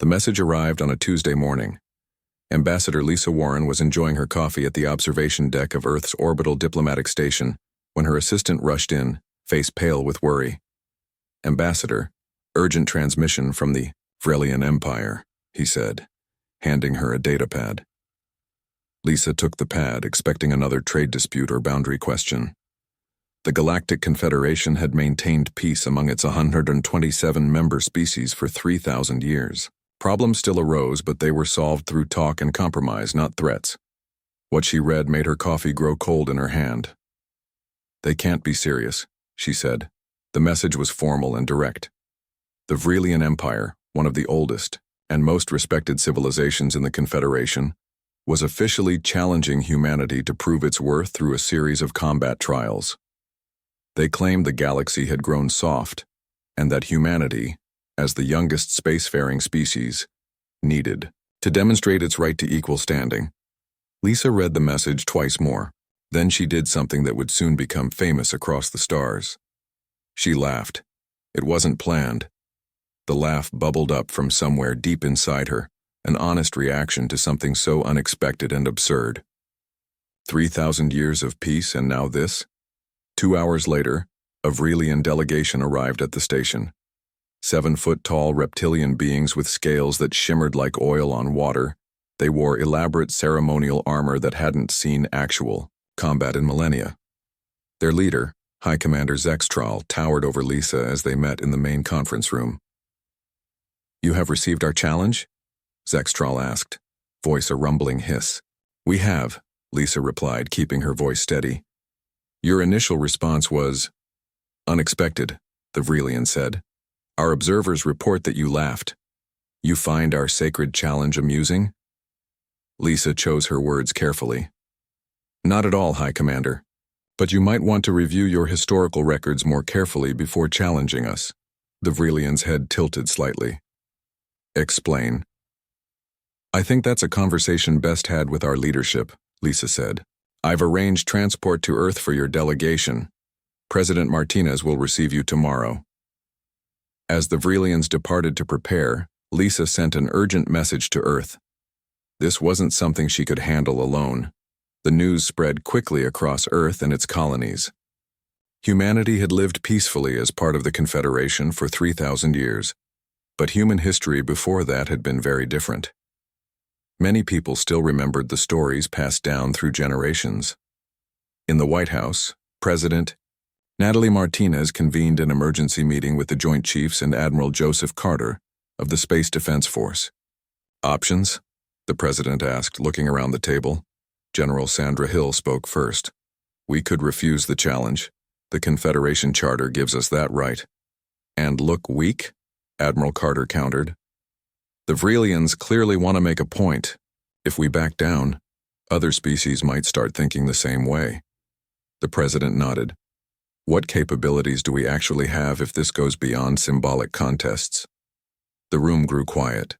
The message arrived on a Tuesday morning. Ambassador Lisa Warren was enjoying her coffee at the observation deck of Earth's orbital diplomatic station when her assistant rushed in, face pale with worry. "Ambassador, urgent transmission from the Vrelian Empire," he said, handing her a datapad. Lisa took the pad, expecting another trade dispute or boundary question. The Galactic Confederation had maintained peace among its 127 member species for 3,000 years. Problems still arose, but they were solved through talk and compromise, not threats. What she read made her coffee grow cold in her hand. "They can't be serious," she said. The message was formal and direct. The Vrelian Empire, one of the oldest and most respected civilizations in the Confederation, was officially challenging humanity to prove its worth through a series of combat trials. They claimed the galaxy had grown soft, and that humanity, as the youngest spacefaring species, needed to demonstrate its right to equal standing. Lisa read the message twice more. Then she did something that would soon become famous across the stars. She laughed. It wasn't planned. The laugh bubbled up from somewhere deep inside her, an honest reaction to something so unexpected and absurd. 3,000 years of peace, and now this? 2 hours later, a Vrelian delegation arrived at the station. 7-foot-tall reptilian beings with scales that shimmered like oil on water. They wore elaborate ceremonial armor that hadn't seen actual combat in millennia. Their leader, High Commander Zextral, towered over Lisa as they met in the main conference room. "You have received our challenge?" Zextral asked, voice a rumbling hiss. "We have," Lisa replied, keeping her voice steady. "Your initial response was unexpected," the Vrelian said. "Our observers report that you laughed. You find our sacred challenge amusing?" Lisa chose her words carefully. "Not at all, High Commander. But you might want to review your historical records more carefully before challenging us." The Vrelian's head tilted slightly. "Explain." "I think that's a conversation best had with our leadership," Lisa said. "I've arranged transport to Earth for your delegation. President Martinez will receive you tomorrow." As the Vrelians departed to prepare, Lisa sent an urgent message to Earth. This wasn't something she could handle alone. The news spread quickly across Earth and its colonies. Humanity had lived peacefully as part of the Confederation for 3,000 years, but human history before that had been very different. Many people still remembered the stories passed down through generations. In the White House, President Natalie Martinez convened an emergency meeting with the Joint Chiefs and Admiral Joseph Carter of the Space Defense Force. "Options?" the President asked, looking around the table. General Sandra Hill spoke first. "We could refuse the challenge. The Confederation Charter gives us that right." "And look weak?" Admiral Carter countered. "The Vrelians clearly want to make a point. If we back down, other species might start thinking the same way." The President nodded. "What capabilities do we actually have if this goes beyond symbolic contests?" The room grew quiet.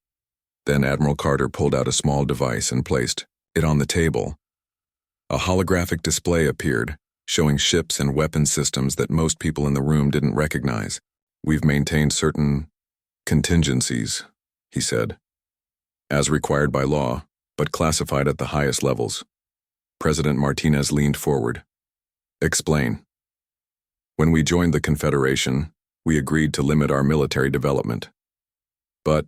Then Admiral Carter pulled out a small device and placed it on the table. A holographic display appeared, showing ships and weapon systems that most people in the room didn't recognize. "We've maintained certain contingencies," he said, "as required by law, but classified at the highest levels." President Martinez leaned forward. "Explain." "When we joined the Confederation, we agreed to limit our military development. But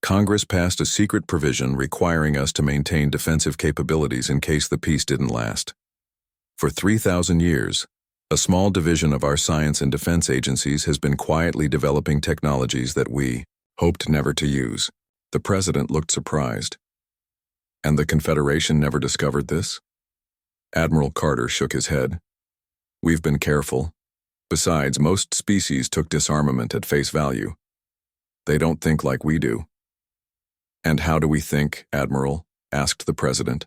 Congress passed a secret provision requiring us to maintain defensive capabilities in case the peace didn't last. For 3,000 years, a small division of our science and defense agencies has been quietly developing technologies that we hoped never to use." The President looked surprised. "And the Confederation never discovered this?" Admiral Carter shook his head. "We've been careful. Besides, most species took disarmament at face value. They don't think like we do." "And how do we think, Admiral?" asked the President.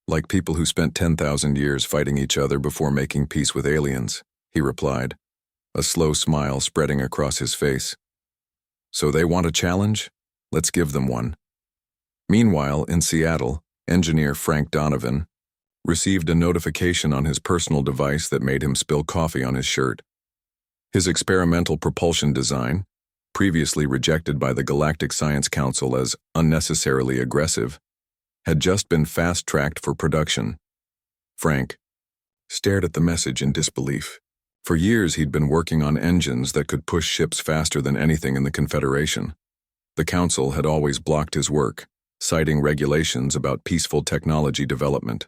"Like people who spent 10,000 years fighting each other before making peace with aliens," he replied, a slow smile spreading across his face. "So they want a challenge? Let's give them one." Meanwhile, in Seattle, engineer Frank Donovan received a notification on his personal device that made him spill coffee on his shirt. His experimental propulsion design, previously rejected by the Galactic Science Council as unnecessarily aggressive, had just been fast-tracked for production. Frank stared at the message in disbelief. For years he'd been working on engines that could push ships faster than anything in the Confederation. The Council had always blocked his work, citing regulations about peaceful technology development.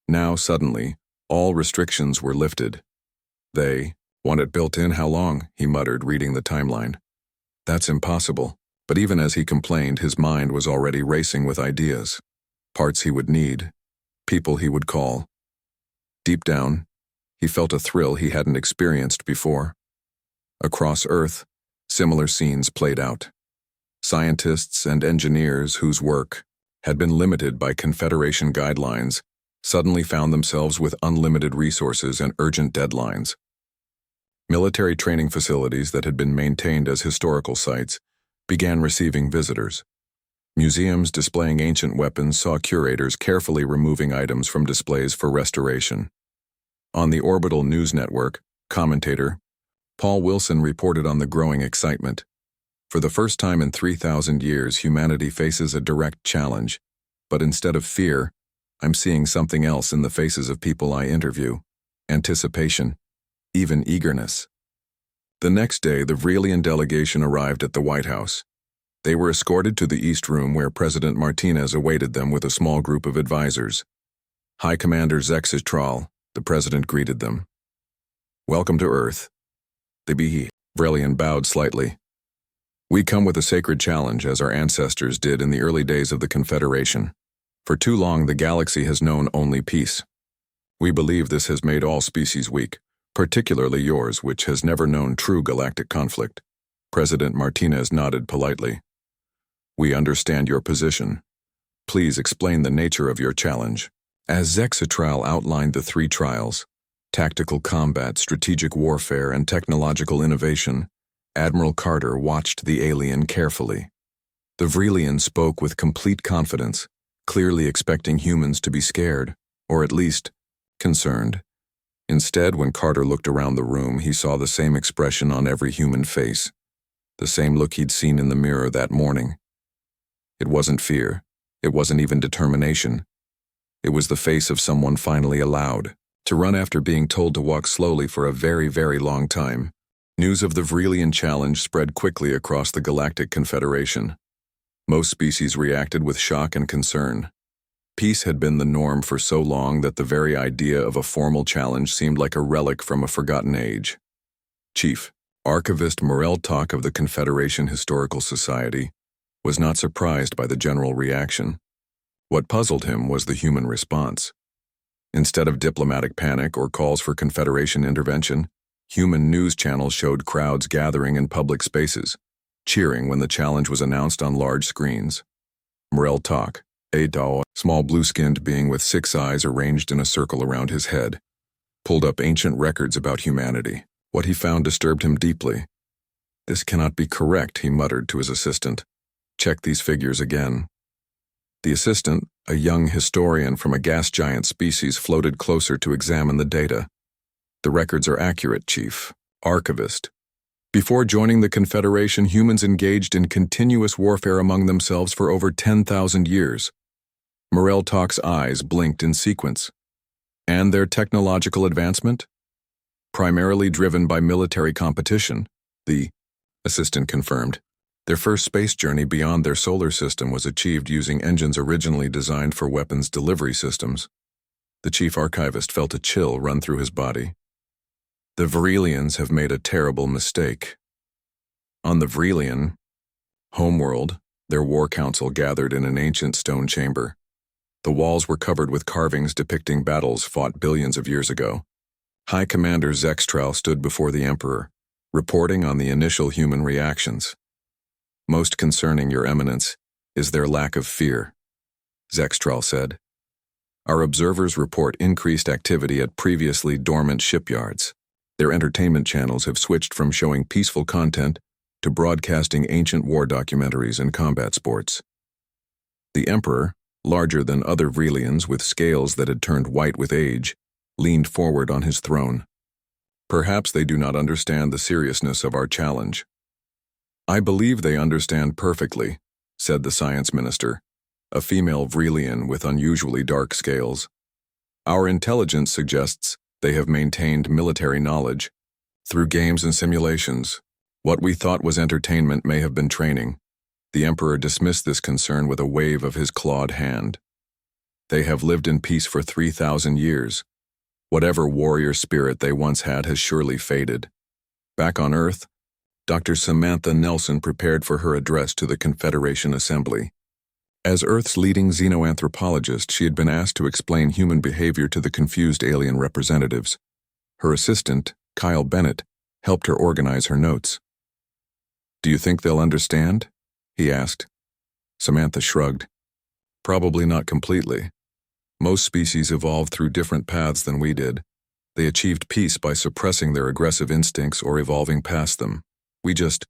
Now, suddenly, all restrictions were lifted. They want it built in how long? He muttered, reading the timeline. That's impossible. But even as he complained, his mind was already racing with ideas. Parts he would need, people he would call. Deep down, he felt a thrill he hadn't experienced before. Across Earth, similar scenes played out. Scientists and engineers whose work had been limited by Confederation guidelines suddenly found themselves with unlimited resources and urgent deadlines. Military training facilities that had been maintained as historical sites began receiving visitors. Museums displaying ancient weapons saw curators carefully removing items from displays for restoration. On the Orbital News Network, commentator Paul Wilson reported on the growing excitement. For the first time in 3,000 years, humanity faces a direct challenge. But instead of fear, I'm seeing something else in the faces of people I interview. Anticipation, even eagerness. The next day, the Vrelian delegation arrived at the White House. They were escorted to the East Room where President Martinez awaited them with a small group of advisors. High Commander Zexitral, the president greeted them. Welcome to Earth. Vrelian bowed slightly. We come with a sacred challenge, as our ancestors did in the early days of the Confederation. For too long, the galaxy has known only peace. We believe this has made all species weak, particularly yours, which has never known true galactic conflict. President Martinez nodded politely. We understand your position. Please explain the nature of your challenge. As Zexitral outlined the three trials, tactical combat, strategic warfare, and technological innovation, Admiral Carter watched the alien carefully. The Vrelian spoke with complete confidence, clearly expecting humans to be scared, or at least, concerned. Instead, when Carter looked around the room, he saw the same expression on every human face, the same look he'd seen in the mirror that morning. It wasn't fear. It wasn't even determination. It was the face of someone finally allowed to run after being told to walk slowly for a very, very long time. News of the Vrelian challenge spread quickly across the Galactic Confederation. Most species reacted with shock and concern. Peace had been the norm for so long that the very idea of a formal challenge seemed like a relic from a forgotten age. Chief Archivist Morel Talk of the Confederation Historical Society was not surprised by the general reaction. What puzzled him was the human response. Instead of diplomatic panic or calls for Confederation intervention, human news channels showed crowds gathering in public spaces, cheering when the challenge was announced on large screens. Morel Talk, a small blue-skinned being with 6 eyes arranged in a circle around his head, pulled up ancient records about humanity. What he found disturbed him deeply. This cannot be correct, he muttered to his assistant. Check these figures again. The assistant, a young historian from a gas giant species, floated closer to examine the data. The records are accurate, Chief. Archivist. Before joining the Confederation, humans engaged in continuous warfare among themselves for over 10,000 years. Morel Talk's eyes blinked in sequence. And their technological advancement? Primarily driven by military competition, the assistant confirmed. Their first space journey beyond their solar system was achieved using engines originally designed for weapons delivery systems. The chief archivist felt a chill run through his body. The Vrelians have made a terrible mistake. On the Vrelian homeworld, their war council gathered in an ancient stone chamber. The walls were covered with carvings depicting battles fought billions of years ago. High Commander Zextral stood before the Emperor, reporting on the initial human reactions. Most concerning, Your Eminence, is their lack of fear, Zextral said. Our observers report increased activity at previously dormant shipyards. Their entertainment channels have switched from showing peaceful content to broadcasting ancient war documentaries and combat sports. The Emperor, larger than other Vrelians with scales that had turned white with age, leaned forward on his throne. Perhaps they do not understand the seriousness of our challenge. I believe they understand perfectly, said the science minister, a female Vrelian with unusually dark scales. Our intelligence suggests they have maintained military knowledge. Through games and simulations, what we thought was entertainment may have been training. The Emperor dismissed this concern with a wave of his clawed hand. They have lived in peace for 3,000 years. Whatever warrior spirit they once had has surely faded. Back on Earth, Dr. Samantha Nelson prepared for her address to the Confederation Assembly. As Earth's leading xenoanthropologist, she had been asked to explain human behavior to the confused alien representatives. Her assistant, Kyle Bennett, helped her organize her notes. "Do you think they'll understand?" he asked. Samantha shrugged. "Probably not completely. Most species evolved through different paths than we did. They achieved peace by suppressing their aggressive instincts or evolving past them. We just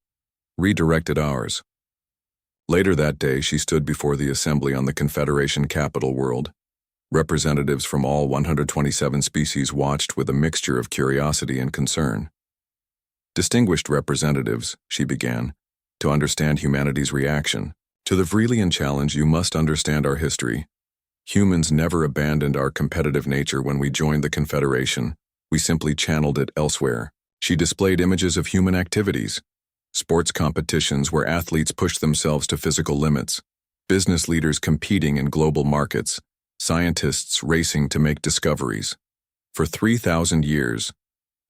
redirected ours." Later that day, she stood before the assembly on the Confederation capital world. Representatives from all 127 species watched with a mixture of curiosity and concern. "Distinguished representatives," she began, "to understand humanity's reaction to the Vrelian challenge, you must understand our history. Humans never abandoned our competitive nature when we joined the Confederation. We simply channeled it elsewhere." She displayed images of human activities, sports competitions where athletes pushed themselves to physical limits, business leaders competing in global markets, scientists racing to make discoveries. For 3,000 years,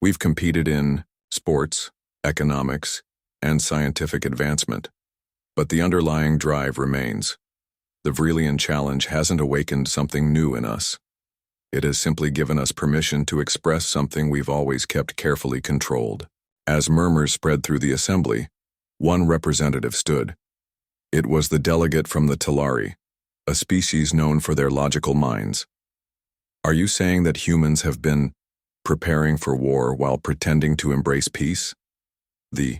we've competed in sports, economics, and scientific advancement. But the underlying drive remains. The Vrelian challenge hasn't awakened something new in us. It has simply given us permission to express something we've always kept carefully controlled. As murmurs spread through the assembly, one representative stood. It was the delegate from the Talari, a species known for their logical minds. "Are you saying that humans have been preparing for war while pretending to embrace peace?" the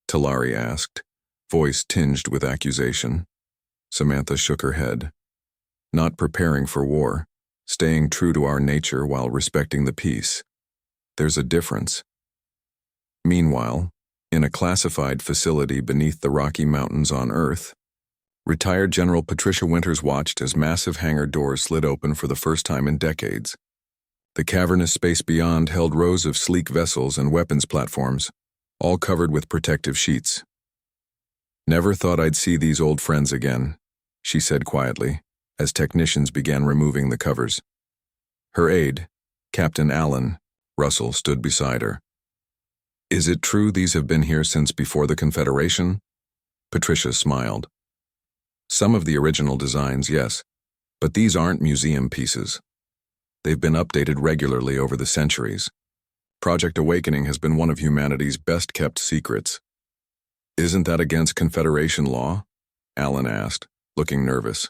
Talari asked, voice tinged with accusation. Samantha shook her head. "Not preparing for war, staying true to our nature while respecting the peace. There's a difference." Meanwhile, in a classified facility beneath the Rocky Mountains on Earth, retired General Patricia Winters watched as massive hangar doors slid open for the first time in decades. The cavernous space beyond held rows of sleek vessels and weapons platforms, all covered with protective sheets. "Never thought I'd see these old friends again," she said quietly, as technicians began removing the covers. Her aide, Captain Alan Russell, stood beside her. "Is it true these have been here since before the Confederation?" Patricia smiled. "Some of the original designs, yes, but these aren't museum pieces. They've been updated regularly over the centuries. Project Awakening has been one of humanity's best-kept secrets." "Isn't that against Confederation law?" Alan asked, looking nervous.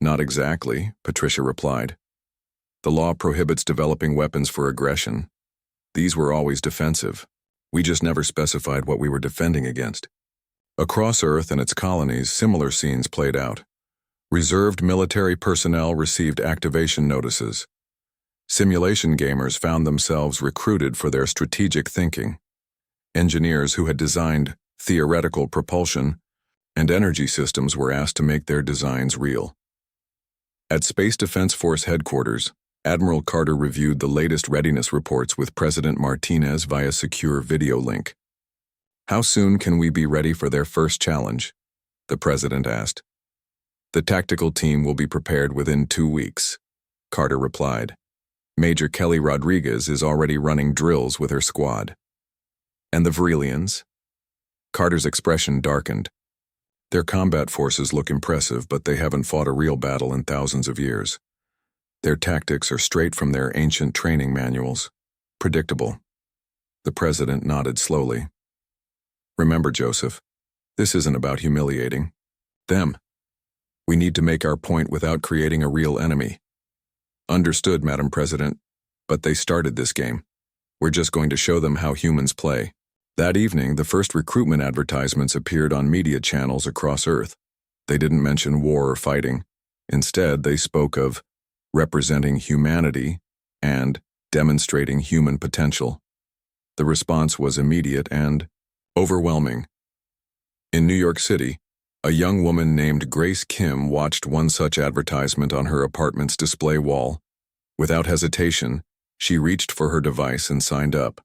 "Not exactly," Patricia replied. "The law prohibits developing weapons for aggression. These were always defensive. We just never specified what we were defending against." Across Earth and its colonies, similar scenes played out. Reserved military personnel received activation notices. Simulation gamers found themselves recruited for their strategic thinking. Engineers who had designed theoretical propulsion and energy systems were asked to make their designs real. At Space Defense Force headquarters, Admiral Carter reviewed the latest readiness reports with President Martinez via secure video link. "How soon can we be ready for their first challenge?" the President asked. "The tactical team will be prepared within 2 weeks," Carter replied. "Major Kelly Rodriguez is already running drills with her squad." "And the Vrelians?" Carter's expression darkened. "Their combat forces look impressive, but they haven't fought a real battle in thousands of years. Their tactics are straight from their ancient training manuals. Predictable." The President nodded slowly. "Remember, Joseph, this isn't about humiliating them. We need to make our point without creating a real enemy." "Understood, Madam President, but they started this game. We're just going to show them how humans play." That evening, the first recruitment advertisements appeared on media channels across Earth. They didn't mention war or fighting. Instead, they spoke of representing humanity and demonstrating human potential. The response was immediate and overwhelming. In New York City, a young woman named Grace Kim watched one such advertisement on her apartment's display wall. Without hesitation, she reached for her device and signed up.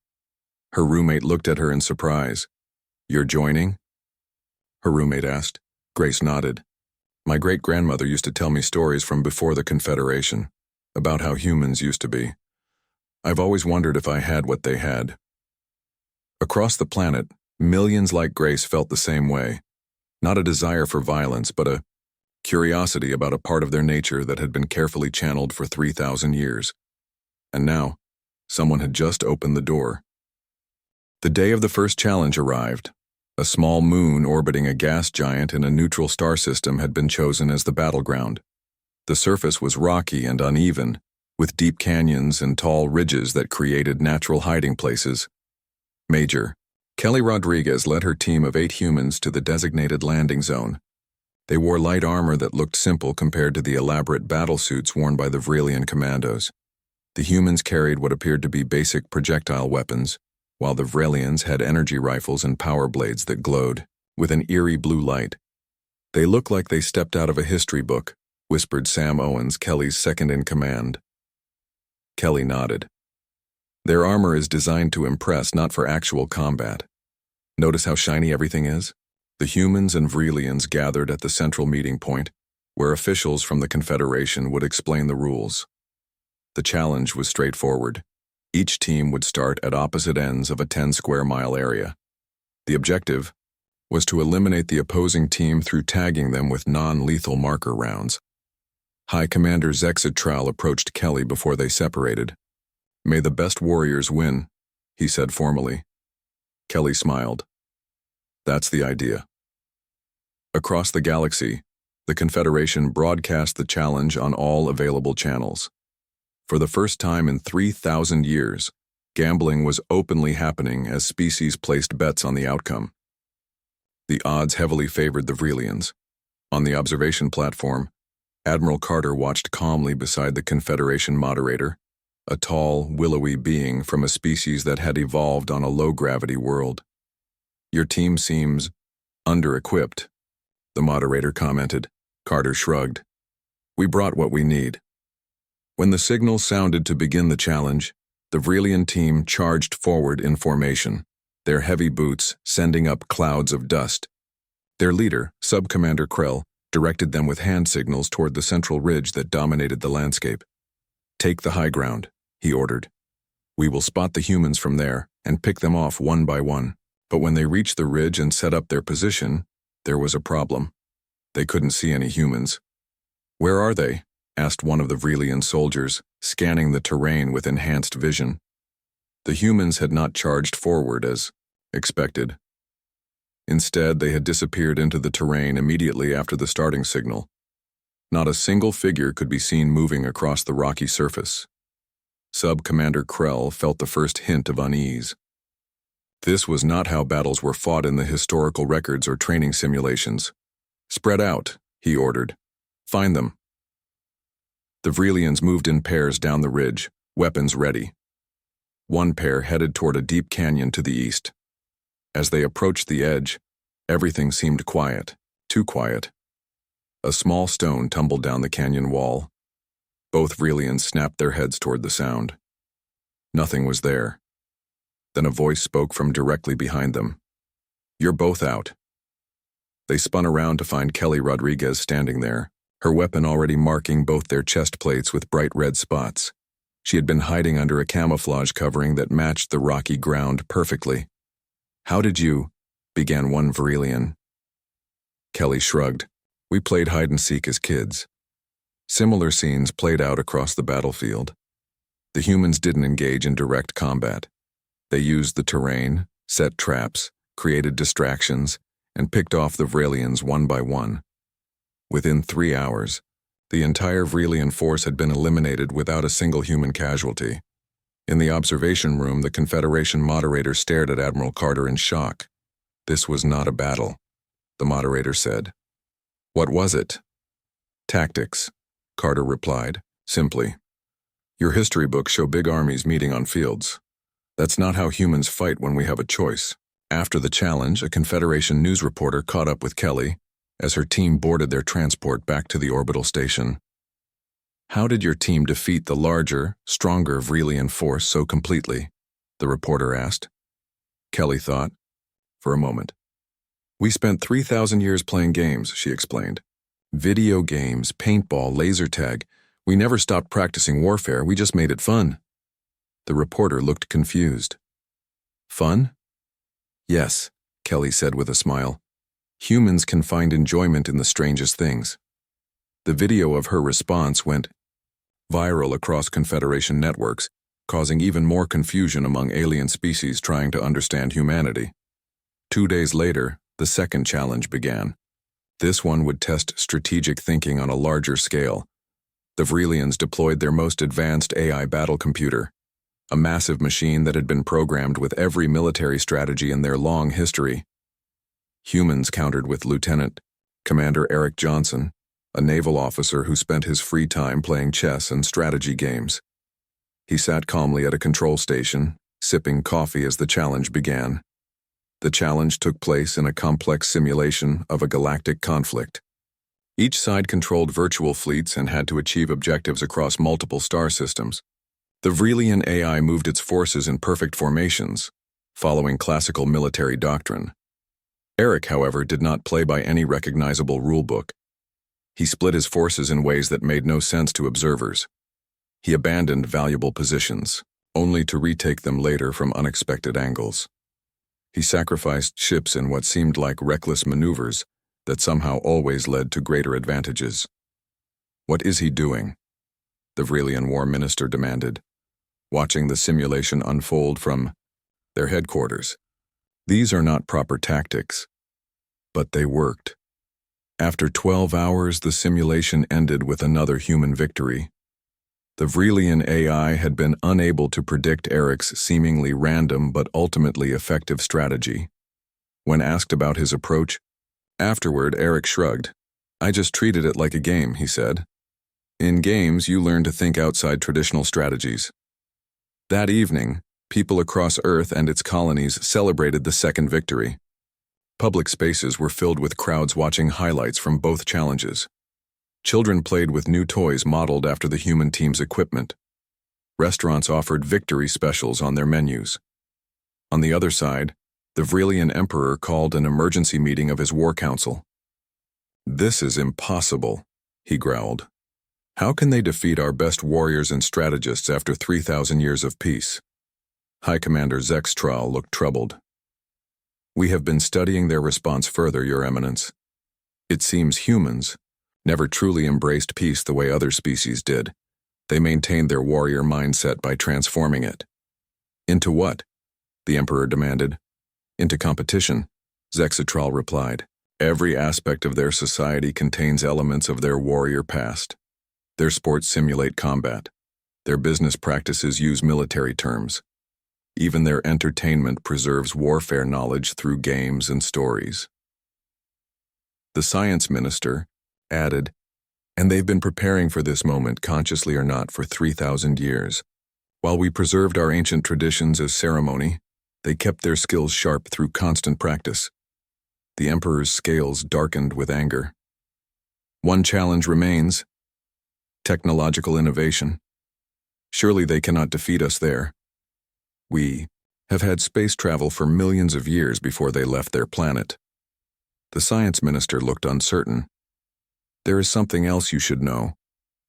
Her roommate looked at her in surprise. "You're joining?" her roommate asked. Grace nodded. "My great-grandmother used to tell me stories from before the Confederation, about how humans used to be. I've always wondered if I had what they had." Across the planet, millions like Grace felt the same way. Not a desire for violence, but a curiosity about a part of their nature that had been carefully channeled for 3,000 years. And now, someone had just opened the door. The day of the first challenge arrived. A small moon orbiting a gas giant in a neutral star system had been chosen as the battleground. The surface was rocky and uneven, with deep canyons and tall ridges that created natural hiding places. Major Kelly Rodriguez led her team of 8 humans to the designated landing zone. They wore light armor that looked simple compared to the elaborate battlesuits worn by the Vrelian commandos. The humans carried what appeared to be basic projectile weapons, while the Vrelians had energy rifles and power blades that glowed with an eerie blue light. "They look like they stepped out of a history book," whispered Sam Owens, Kelly's second-in-command. Kelly nodded. "Their armor is designed to impress, not for actual combat. Notice how shiny everything is?" The humans and Vrelians gathered at the central meeting point, where officials from the Confederation would explain the rules. The challenge was straightforward. Each team would start at opposite ends of a 10-square-mile area. The objective was to eliminate the opposing team through tagging them with non-lethal marker rounds. High Commander Zexitral approached Kelly before they separated. "May the best warriors win," he said formally. Kelly smiled. "That's the idea." Across the galaxy, the Confederation broadcast the challenge on all available channels. For the first time in 3,000 years, gambling was openly happening as species placed bets on the outcome. The odds heavily favored the Vrelians. On the observation platform, Admiral Carter watched calmly beside the Confederation moderator, a tall, willowy being from a species that had evolved on a low-gravity world. "Your team seems under-equipped," the moderator commented. Carter shrugged. "We brought what we need." When the signal sounded to begin the challenge, the Vrelian team charged forward in formation, their heavy boots sending up clouds of dust. Their leader, Sub-Commander Krell, directed them with hand signals toward the central ridge that dominated the landscape. "Take the high ground," he ordered. "We will spot the humans from there and pick them off one by one." But when they reached the ridge and set up their position, there was a problem. They couldn't see any humans. "Where are they?" asked one of the Vrelian soldiers, scanning the terrain with enhanced vision. The humans had not charged forward as expected. Instead, they had disappeared into the terrain immediately after the starting signal. Not a single figure could be seen moving across the rocky surface. Sub-Commander Krell felt the first hint of unease. This was not how battles were fought in the historical records or training simulations. "Spread out," he ordered. "Find them." The Vrelians moved in pairs down the ridge, weapons ready. One pair headed toward a deep canyon to the east. As they approached the edge, everything seemed quiet, too quiet. A small stone tumbled down the canyon wall. Both Vrelians snapped their heads toward the sound. Nothing was there. Then a voice spoke from directly behind them. "You're both out." They spun around to find Kelly Rodriguez standing there, her weapon already marking both their chest plates with bright red spots. She had been hiding under a camouflage covering that matched the rocky ground perfectly. "How did you?" began one Vrelian. Kelly shrugged. "We played hide-and-seek as kids." Similar scenes played out across the battlefield. The humans didn't engage in direct combat. They used the terrain, set traps, created distractions, and picked off the Vrelians one by one. Within 3 hours, the entire Vrelian force had been eliminated without a single human casualty. In the observation room, the Confederation moderator stared at Admiral Carter in shock. "This was not a battle," the moderator said. "What was it?" "Tactics," Carter replied, simply. "Your history books show big armies meeting on fields. That's not how humans fight when we have a choice." After the challenge, a Confederation news reporter caught up with Kelly as her team boarded their transport back to the orbital station. "How did your team defeat the larger, stronger Vrelian force so completely?" the reporter asked. Kelly thought for a moment. "We spent 3,000 years playing games," she explained. "Video games, paintball, laser tag. We never stopped practicing warfare, we just made it fun." The reporter looked confused. "Fun?" "Yes," Kelly said with a smile. "Humans can find enjoyment in the strangest things." The video of her response went viral across Confederation networks, causing even more confusion among alien species trying to understand humanity. 2 days later, the second challenge began. This one would test strategic thinking on a larger scale. The Vrelians deployed their most advanced AI battle computer, a massive machine that had been programmed with every military strategy in their long history. Humans countered with Lieutenant Commander Eric Johnson, a naval officer who spent his free time playing chess and strategy games. He sat calmly at a control station, sipping coffee as the challenge began. The challenge took place in a complex simulation of a galactic conflict. Each side controlled virtual fleets and had to achieve objectives across multiple star systems. The Vrelian AI moved its forces in perfect formations, following classical military doctrine. Eric, however, did not play by any recognizable rulebook. He split his forces in ways that made no sense to observers. He abandoned valuable positions, only to retake them later from unexpected angles. He sacrificed ships in what seemed like reckless maneuvers that somehow always led to greater advantages. "What is he doing?" the Vrelian War Minister demanded, watching the simulation unfold from their headquarters. "These are not proper tactics." But they worked. After 12 hours, the simulation ended with another human victory. The Vrelian AI had been unable to predict Eric's seemingly random but ultimately effective strategy. When asked about his approach, afterward Eric shrugged. "I just treated it like a game," he said. "In games, you learn to think outside traditional strategies." That evening, people across Earth and its colonies celebrated the second victory. Public spaces were filled with crowds watching highlights from both challenges. Children played with new toys modeled after the human team's equipment. Restaurants offered victory specials on their menus. On the other side, the Vrelian Emperor called an emergency meeting of his war council. "This is impossible," he growled. "How can they defeat our best warriors and strategists after 3,000 years of peace?" High Commander Zextral looked troubled. "We have been studying their response further, Your Eminence. It seems humans never truly embraced peace the way other species did. They maintained their warrior mindset by transforming it." "Into what?" the Emperor demanded. "Into competition," Zextral replied. "Every aspect of their society contains elements of their warrior past. Their sports simulate combat. Their business practices use military terms. Even their entertainment preserves warfare knowledge through games and stories." The science minister added, "And they've been preparing for this moment, consciously or not, for 3,000 years. While we preserved our ancient traditions as ceremony, they kept their skills sharp through constant practice." The Emperor's scales darkened with anger. "One challenge remains: technological innovation. Surely they cannot defeat us there. We have had space travel for millions of years before they left their planet." The science minister looked uncertain. "There is something else you should know.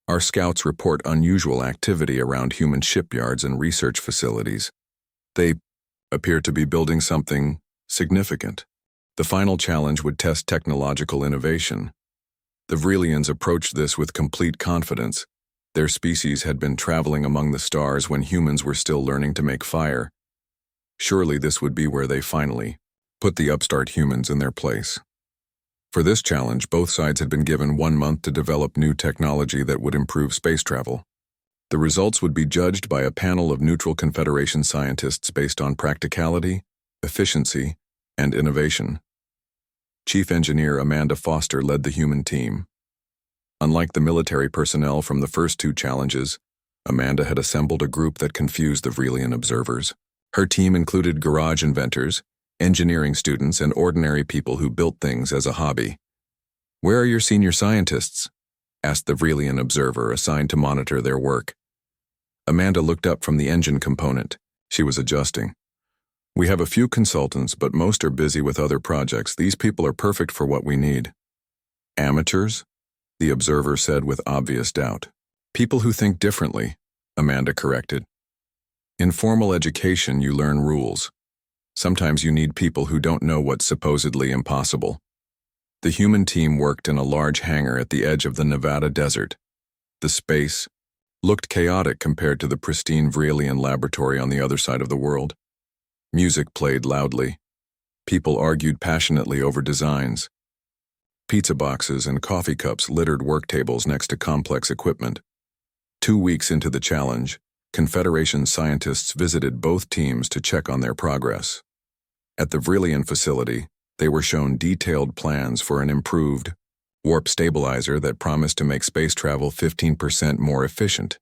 Our scouts report unusual activity around human shipyards and research facilities. They appear to be building something significant." The final challenge would test technological innovation. The Vrelians approached this with complete confidence. Their species had been traveling among the stars when humans were still learning to make fire. Surely this would be where they finally put the upstart humans in their place. For this challenge, both sides had been given 1 month to develop new technology that would improve space travel. The results would be judged by a panel of neutral Confederation scientists based on practicality, efficiency, and innovation. Chief Engineer Amanda Foster led the human team. Unlike the military personnel from the first 2 challenges, Amanda had assembled a group that confused the Vrelian observers. Her team included garage inventors, engineering students, and ordinary people who built things as a hobby. "Where are your senior scientists?" asked the Vrelian observer assigned to monitor their work. Amanda looked up from the engine component. She was adjusting. "We have a few consultants, but most are busy with other projects. These people are perfect for what we need." "Amateurs?" the observer said with obvious doubt. "People who think differently," Amanda corrected. "In formal education, you learn rules. Sometimes you need people who don't know what's supposedly impossible." The human team worked in a large hangar at the edge of the Nevada desert. The space looked chaotic compared to the pristine Vrelian laboratory on the other side of the world. Music played loudly. People argued passionately over designs. Pizza boxes and coffee cups littered work tables next to complex equipment. 2 weeks into the challenge, Confederation scientists visited both teams to check on their progress. At the Vrelian facility, they were shown detailed plans for an improved warp stabilizer that promised to make space travel 15% more efficient.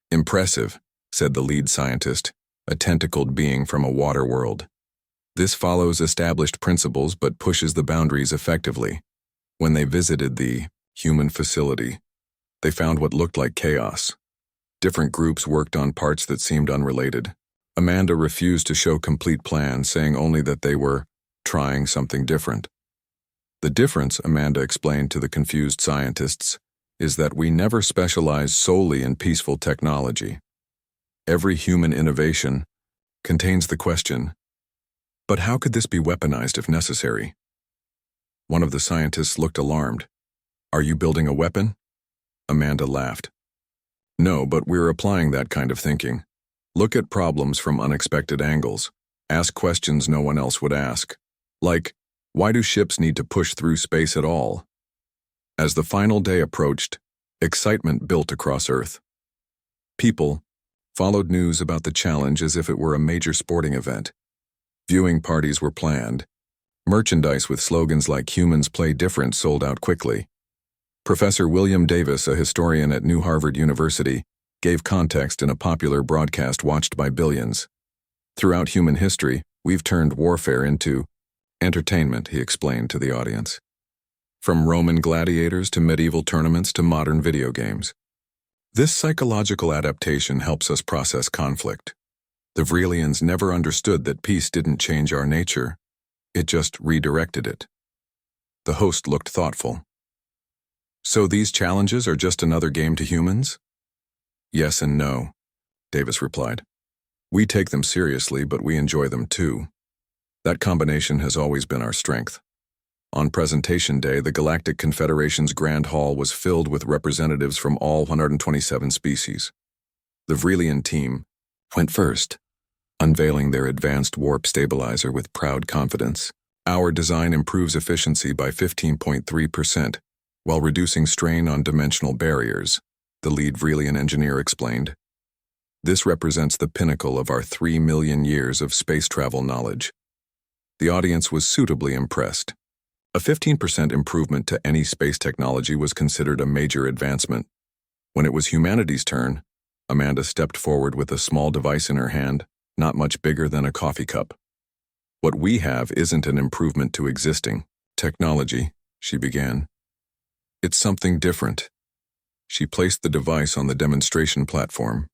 "Impressive," said the lead scientist, a tentacled being from a water world. "This follows established principles but pushes the boundaries effectively." When they visited the human facility, they found what looked like chaos. Different groups worked on parts that seemed unrelated. Amanda refused to show complete plans, saying only that they were trying something different. "The difference," Amanda explained to the confused scientists, "is that we never specialize solely in peaceful technology. Every human innovation contains the question, but how could this be weaponized if necessary?" One of the scientists looked alarmed. "Are you building a weapon?" Amanda laughed. "No, but we're applying that kind of thinking. Look at problems from unexpected angles. Ask questions no one else would ask. Like, why do ships need to push through space at all?" As the final day approached, excitement built across Earth. People followed news about the challenge as if it were a major sporting event. Viewing parties were planned. Merchandise with slogans like "Humans Play Different" sold out quickly. Professor William Davis, a historian at New Harvard University, gave context in a popular broadcast watched by billions. "Throughout human history, we've turned warfare into entertainment," he explained to the audience. "From Roman gladiators to medieval tournaments to modern video games. This psychological adaptation helps us process conflict. The Vrelians never understood that peace didn't change our nature. It just redirected it." The host looked thoughtful. "So these challenges are just another game to humans?" "Yes and no," Davis replied. "We take them seriously, but we enjoy them too. That combination has always been our strength." On presentation day, the Galactic Confederation's Grand Hall was filled with representatives from all 127 species. The Vrelian team went first, unveiling their advanced warp stabilizer with proud confidence. "Our design improves efficiency by 15.3%, while reducing strain on dimensional barriers," the lead Vrelian engineer explained. "This represents the pinnacle of our 3 million years of space travel knowledge." The audience was suitably impressed. A 15% improvement to any space technology was considered a major advancement. When it was humanity's turn, Amanda stepped forward with a small device in her hand, not much bigger than a coffee cup. "What we have isn't an improvement to existing technology," she began. "It's something different." She placed the device on the demonstration platform.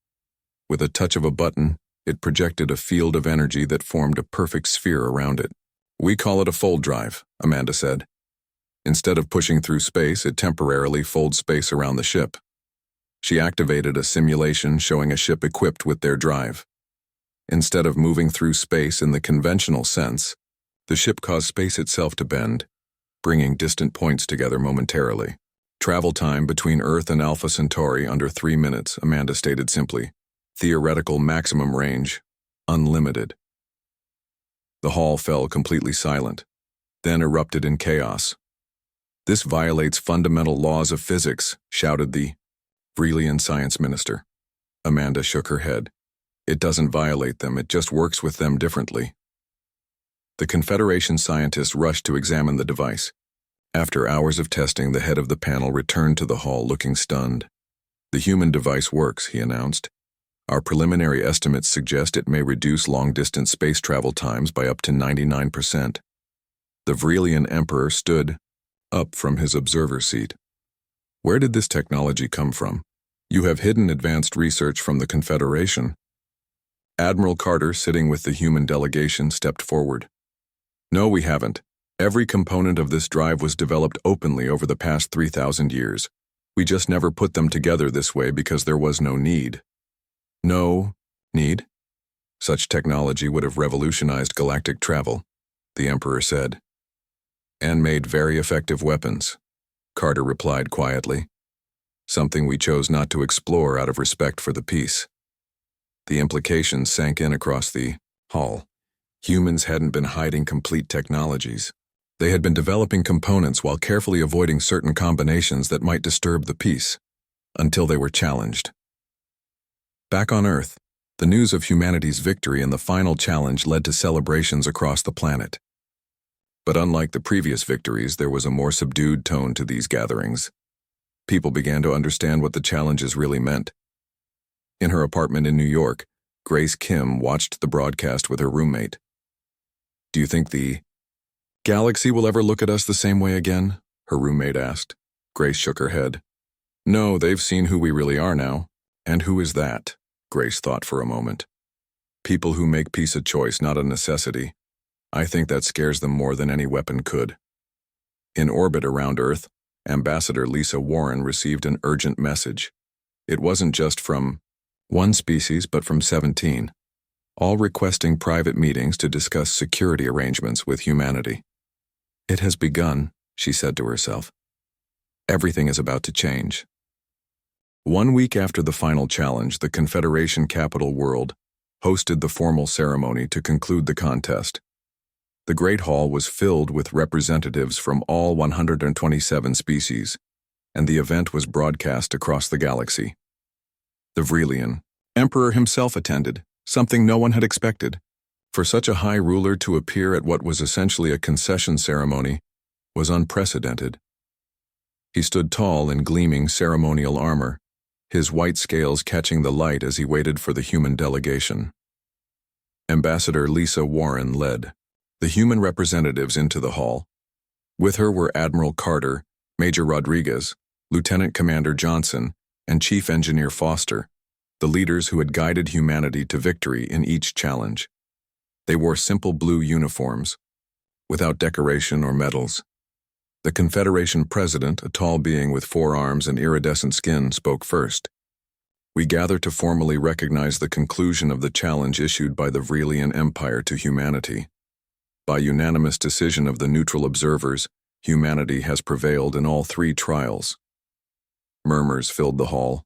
With a touch of a button, it projected a field of energy that formed a perfect sphere around it. "We call it a fold drive," Amanda said. "Instead of pushing through space, it temporarily folds space around the ship." She activated a simulation showing a ship equipped with their drive. Instead of moving through space in the conventional sense, the ship caused space itself to bend, bringing distant points together momentarily. "Travel time between Earth and Alpha Centauri under 3 minutes," Amanda stated simply. "Theoretical maximum range, unlimited." The hall fell completely silent, then erupted in chaos. "This violates fundamental laws of physics," shouted the Vrelian science minister. Amanda shook her head. "It doesn't violate them, it just works with them differently." The Confederation scientists rushed to examine the device. After hours of testing, the head of the panel returned to the hall looking stunned. "The human device works," he announced. Our preliminary estimates suggest it may reduce long-distance space travel times by up to 99%. The Vrelian Emperor stood up from his observer seat. Where did this technology come from? You have hidden advanced research from the Confederation. Admiral Carter, sitting with the human delegation, stepped forward. No, we haven't. Every component of this drive was developed openly over the past 3,000 years. We just never put them together this way because there was no need. No need? Such technology would have revolutionized galactic travel, the Emperor said. And made very effective weapons, Carter replied quietly. Something we chose not to explore out of respect for the peace. The implications sank in across the hall. Humans hadn't been hiding complete technologies. They had been developing components while carefully avoiding certain combinations that might disturb the peace, until they were challenged. Back on Earth, the news of humanity's victory in the final challenge led to celebrations across the planet. But unlike the previous victories, there was a more subdued tone to these gatherings. People began to understand what the challenges really meant. In her apartment in New York, Grace Kim watched the broadcast with her roommate. Do you think the galaxy will ever look at us the same way again? Her roommate asked. Grace shook her head. No, they've seen who we really are now. And who is that? Grace thought for a moment. People who make peace a choice, not a necessity. I think that scares them more than any weapon could. In orbit around Earth, Ambassador Lisa Warren received an urgent message. It wasn't just from one species, but from 17, all requesting private meetings to discuss security arrangements with humanity. It has begun, she said to herself. Everything is about to change. 1 week after the final challenge, the Confederation capital World hosted the formal ceremony to conclude the contest. The Great Hall was filled with representatives from all 127 species, and the event was broadcast across the galaxy. The Vrelian Emperor himself attended, something no one had expected. For such a high ruler to appear at what was essentially a concession ceremony was unprecedented. He stood tall in gleaming ceremonial armor, his white scales catching the light as he waited for the human delegation. Ambassador Lisa Warren led the human representatives into the hall. With her were Admiral Carter, Major Rodriguez, Lieutenant Commander Johnson, and Chief Engineer Foster, the leaders who had guided humanity to victory in each challenge. They wore simple blue uniforms, without decoration or medals. The Confederation President, a tall being with 4 arms and iridescent skin, spoke first. We gather to formally recognize the conclusion of the challenge issued by the Vrelian Empire to humanity. By unanimous decision of the neutral observers, humanity has prevailed in all 3 trials. Murmurs filled the hall.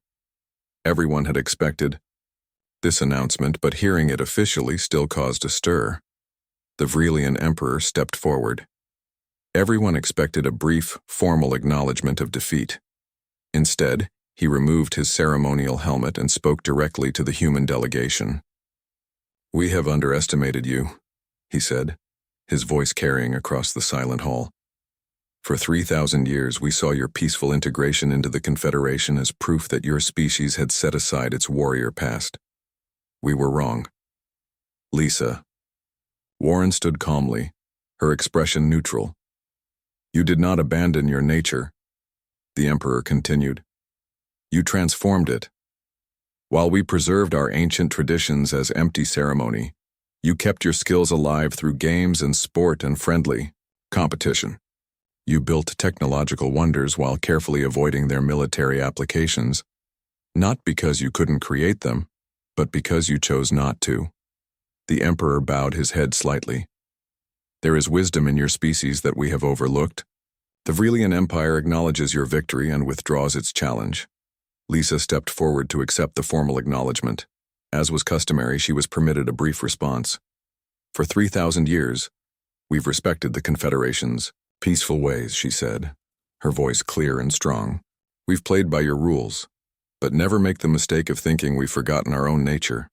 Everyone had expected this announcement, but hearing it officially still caused a stir. The Vrelian Emperor stepped forward. Everyone expected a brief, formal acknowledgement of defeat. Instead, he removed his ceremonial helmet and spoke directly to the human delegation. We have underestimated you, he said, his voice carrying across the silent hall. For 3,000 years, we saw your peaceful integration into the Confederation as proof that your species had set aside its warrior past. We were wrong. Lisa. Warren stood calmly, her expression neutral. You did not abandon your nature, the Emperor continued. You transformed it. While we preserved our ancient traditions as empty ceremony, you kept your skills alive through games and sport and friendly competition. You built technological wonders while carefully avoiding their military applications, not because you couldn't create them, but because you chose not to. The Emperor bowed his head slightly. There is wisdom in your species that we have overlooked. The Vrelian Empire acknowledges your victory and withdraws its challenge. Lisa stepped forward to accept the formal acknowledgement. As was customary, she was permitted a brief response. For 3,000 years, we've respected the Confederation's peaceful ways, she said, her voice clear and strong. We've played by your rules, but never make the mistake of thinking we've forgotten our own nature.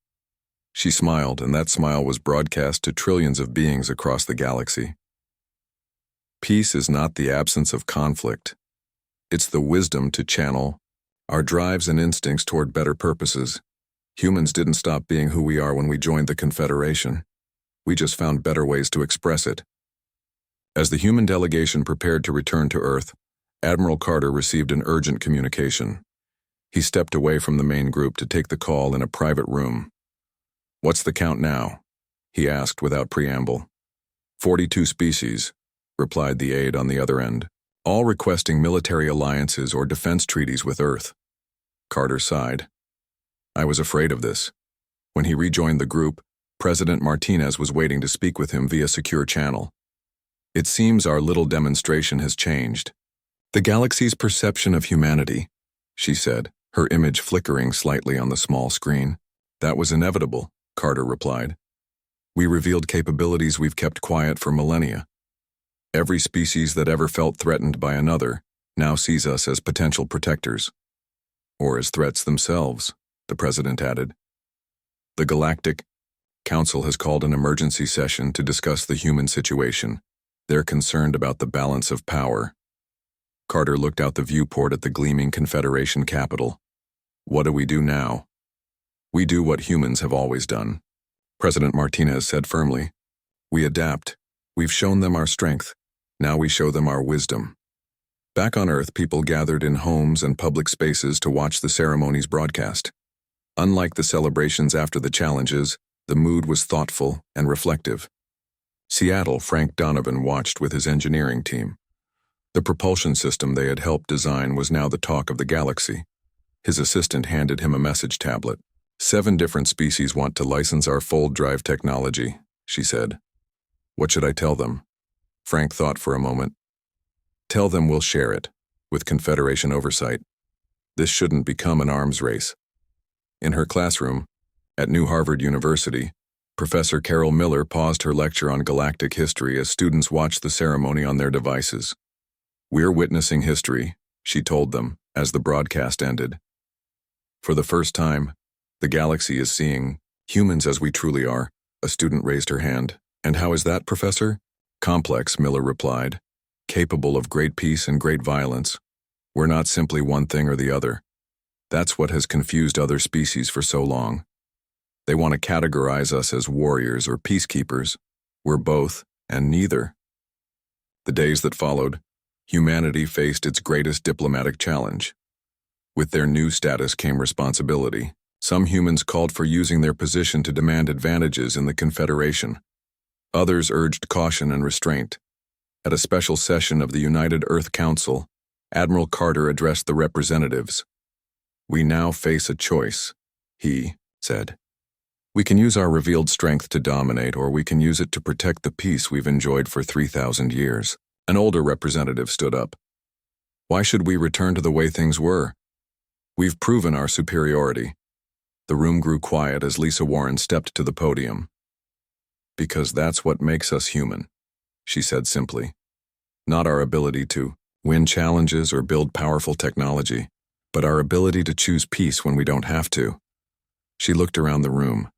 She smiled, and that smile was broadcast to trillions of beings across the galaxy. Peace is not the absence of conflict. It's the wisdom to channel our drives and instincts toward better purposes. Humans didn't stop being who we are when we joined the Confederation. We just found better ways to express it. As the human delegation prepared to return to Earth, Admiral Carter received an urgent communication. He stepped away from the main group to take the call in a private room. "What's the count now?" he asked without preamble. 42 species, replied the aide on the other end, all requesting military alliances or defense treaties with Earth. Carter sighed. "I was afraid of this." When he rejoined the group, President Martinez was waiting to speak with him via secure channel. "It seems our little demonstration has changed the galaxy's perception of humanity," she said, her image flickering slightly on the small screen. "That was inevitable," Carter replied. "We revealed capabilities we've kept quiet for millennia. Every species that ever felt threatened by another now sees us as potential protectors. Or as threats themselves," the president added. "The Galactic Council has called an emergency session to discuss the human situation. They're concerned about the balance of power." Carter looked out the viewport at the gleaming Confederation capital. "What do we do now?" "We do what humans have always done," President Martinez said firmly. "We adapt. We've shown them our strength. Now we show them our wisdom." Back on Earth, people gathered in homes and public spaces to watch the ceremonies broadcast. Unlike the celebrations after the challenges, the mood was thoughtful and reflective. Seattle, Frank Donovan watched with his engineering team. The propulsion system they had helped design was now the talk of the galaxy. His assistant handed him a message tablet. 7 different species want to license our fold drive technology," she said. "What should I tell them?" Frank thought for a moment. "Tell them we'll share it, with Confederation oversight. This shouldn't become an arms race." In her classroom, at New Harvard University, Professor Carol Miller paused her lecture on galactic history as students watched the ceremony on their devices. "We're witnessing history," she told them as the broadcast ended. "For the first time, the galaxy is seeing humans as we truly are." A student raised her hand. "And how is that, Professor?" "Complex," Miller replied. "Capable of great peace and great violence. We're not simply one thing or the other. That's what has confused other species for so long. They want to categorize us as warriors or peacekeepers. We're both, and neither." The days that followed, humanity faced its greatest diplomatic challenge. With their new status came responsibility. Some humans called for using their position to demand advantages in the Confederation. Others urged caution and restraint. At a special session of the United Earth Council, Admiral Carter addressed the representatives. "We now face a choice," he said. "We can use our revealed strength to dominate, or we can use it to protect the peace we've enjoyed for 3,000 years. An older representative stood up. "Why should we return to the way things were? We've proven our superiority." The room grew quiet as Lisa Warren stepped to the podium. "Because that's what makes us human," she said simply. "Not our ability to win challenges or build powerful technology, but our ability to choose peace when we don't have to." She looked around the room.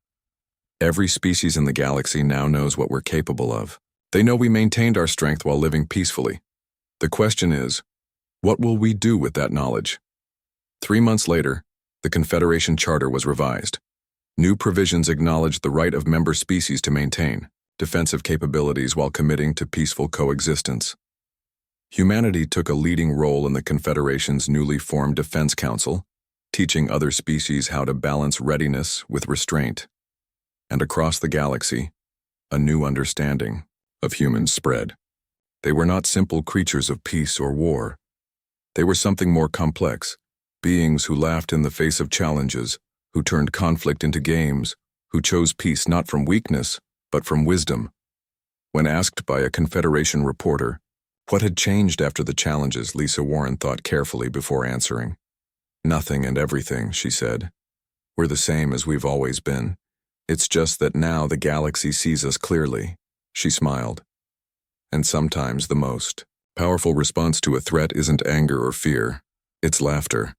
"Every species in the galaxy now knows what we're capable of. They know we maintained our strength while living peacefully. The question is, what will we do with that knowledge?" 3 months later, the Confederation Charter was revised. New provisions acknowledged the right of member species to maintain defensive capabilities while committing to peaceful coexistence. Humanity took a leading role in the Confederation's newly formed Defense Council, teaching other species how to balance readiness with restraint. And across the galaxy, a new understanding of humans spread. They were not simple creatures of peace or war. They were something more complex, beings who laughed in the face of challenges, who turned conflict into games, who chose peace not from weakness, but from wisdom. When asked by a Confederation reporter what had changed after the challenges, Lisa Warren thought carefully before answering. "Nothing and everything," she said. "We're the same as we've always been. It's just that now the galaxy sees us clearly." She smiled. "And sometimes the most powerful response to a threat isn't anger or fear. It's laughter.